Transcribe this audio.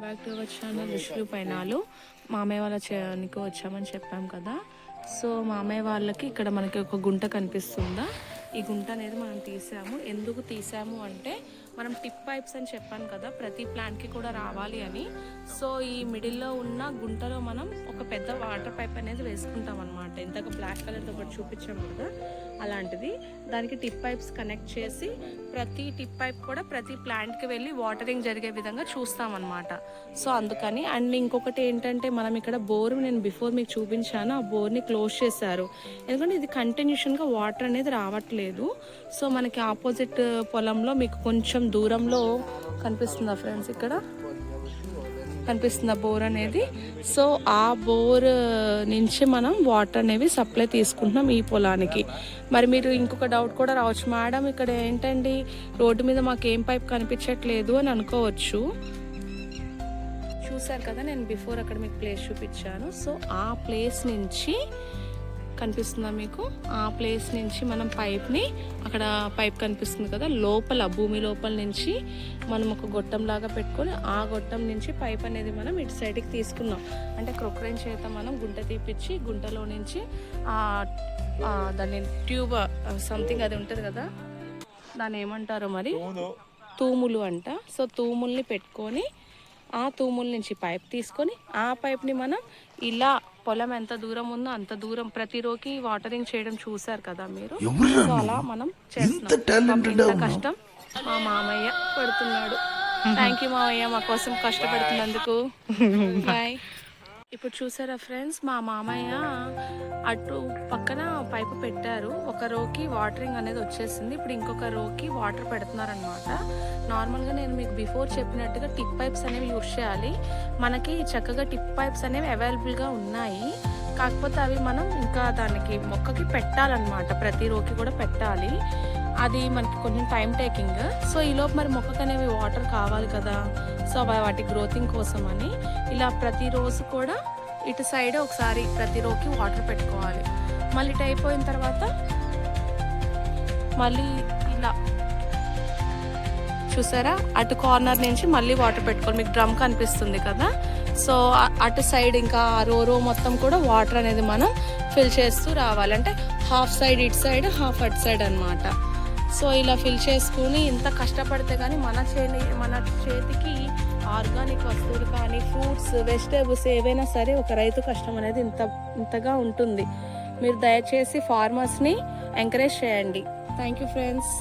Back to our channel ఋషులు పైనాలు. మామయ్య వాళ్ళ చేయడానికి వచ్చామని చెప్పాం కదా. సో మామయ్య వాళ్ళకి ఇక్కడ మనకి ఒక గుంట కనిపిస్తుందా, ఈ గుంట అనేది మనం తీసాము. ఎందుకు తీసాము అంటే మనం టిప్ పైప్స్ అని చెప్పాను కదా, ప్రతి ప్లాంట్కి కూడా రావాలి అని. సో ఈ మిడిల్లో ఉన్న గుంటలో మనం ఒక పెద్ద వాటర్ పైప్ అనేది వేసుకుంటాం అనమాట. ఇంతకు బ్లాక్ కలర్తో ఒకటి చూపించాము కదా, అలాంటిది. దానికి టిప్ పైప్స్ కనెక్ట్ చేసి ప్రతి టిప్ పైప్ కూడా ప్రతి ప్లాంట్కి వెళ్ళి వాటరింగ్ జరిగే విధంగా చూస్తామన్నమాట. సో అందుకని. అండ్ ఇంకొకటి ఏంటంటే మనం ఇక్కడ బోర్, నేను బిఫోర్ మీకు చూపించాను, ఆ బోర్ని క్లోజ్ చేశారు. ఎందుకంటే ఇది కంటిన్యూషన్గా వాటర్ అనేది రావట్లేదు. సో మనకి ఆపోజిట్ పొలంలో మీకు కొంచెం దూరంలో కనిపిస్తుందా ఫ్రెండ్స్, ఇక్కడ కనిపిస్తుందా బోర్ అనేది. సో ఆ బోర్ నుంచి మనం వాటర్ అనేవి సప్లై తీసుకుంటున్నాం ఈ పొలానికి. మరి మీరు ఇంకొక డౌట్ కూడా రావచ్చు, మేడం ఇక్కడ ఏంటండి రోడ్డు మీద మాకు ఏం పైప్ కనిపించట్లేదు అని అనుకోవచ్చు. చూసారు కదా, నేను బిఫోర్ అక్కడ మీకు ప్లేస్ చూపించాను. సో ఆ ప్లేస్ నుంచి కనిపిస్తుందా మీకు, ఆ ప్లేస్ నుంచి మనం పైప్ని, అక్కడ పైప్ కనిపిస్తుంది కదా, లోపల భూమి లోపల నుంచి మనం ఒక గొట్టం లాగా పెట్టుకొని ఆ గొట్టం నుంచి పైప్ అనేది మనం ఇటు సైడ్కి తీసుకున్నాం. అంటే క్రొక్రైన్ చేత మనం గుంట తీపిచ్చి గుంటలో నుంచి దాన్ని ట్యూబ్ సంథింగ్ అది ఉంటుంది కదా, దాన్ని ఏమంటారో మరి, తూములు అంట. సో తూముల్ని పెట్టుకొని ఆ తూముల నుంచి పైప్ తీసుకొని ఆ పైప్ని మనం ఇలా పొలం ఎంత దూరం ఉందో అంత దూరం ప్రతి రోకి వాటరింగ్ చేయడం చూసారు కదా మీరు. సో అలా మనం చేస్తున్నాం. ఇంత కష్టం మా మామయ్య పడుతున్నాడు. థ్యాంక్ యూ మామయ్య, మా కోసం కష్టపడుతున్నందుకు. బాయ్. ఇప్పుడు చూసారా ఫ్రెండ్స్, మా మామయ్య అటు పక్కన పైపు పెట్టారు. ఒక రోకి వాటరింగ్ అనేది వచ్చేసింది. ఇప్పుడు ఇంకొక రోకి వాటర్ పెడుతున్నారనమాట. నార్మల్గా నేను మీకు బిఫోర్ చెప్పినట్టుగా టిప్ పైప్స్ అనేవి యూజ్ చేయాలి. మనకి చక్కగా టిప్ పైప్స్ అనేవి అవైలబుల్గా ఉన్నాయి. కాకపోతే అవి మనం ఇంకా దానికి మొక్కకి పెట్టాలన్నమాట, ప్రతి రోకి కూడా పెట్టాలి. అది మనకి కొంచెం టైం టేకింగ్. సో ఈలోపు మరి మొక్కకు అనేవి వాటర్ కావాలి కదా. సో వాటి గ్రోతింగ్ కోసం అని ఇలా ప్రతిరోజు కూడా ఇటు సైడ్ ఒకసారి ప్రతి రోకి వాటర్ పెట్టుకోవాలి. మళ్ళీ ఇటు అయిపోయిన తర్వాత మళ్ళీ ఇలా చూసారా, అటు కార్నర్ నుంచి మళ్ళీ వాటర్ పెట్టుకోవాలి. మీకు డ్రమ్ కనిపిస్తుంది కదా. సో అటు సైడ్ ఇంకా రో మొత్తం కూడా వాటర్ అనేది మనం ఫిల్ చేస్తూ రావాలి. అంటే హాఫ్ సైడ్ ఇటు సైడ్, హాఫ్ అటు సైడ్ అనమాట. సో ఇలా ఫిల్ చేసుకుని ఇంత కష్టపడితే కానీ మన చేతికి ఆర్గానిక్ వస్తువులు కానీ ఫ్రూట్స్, వెజిటేబుల్స్ ఏవైనా సరే ఒక రైతు కష్టం అనేది ఇంతగా ఉంటుంది. మీరు దయచేసి ఫార్మర్స్ని ఎంకరేజ్ చేయండి. Thank you friends.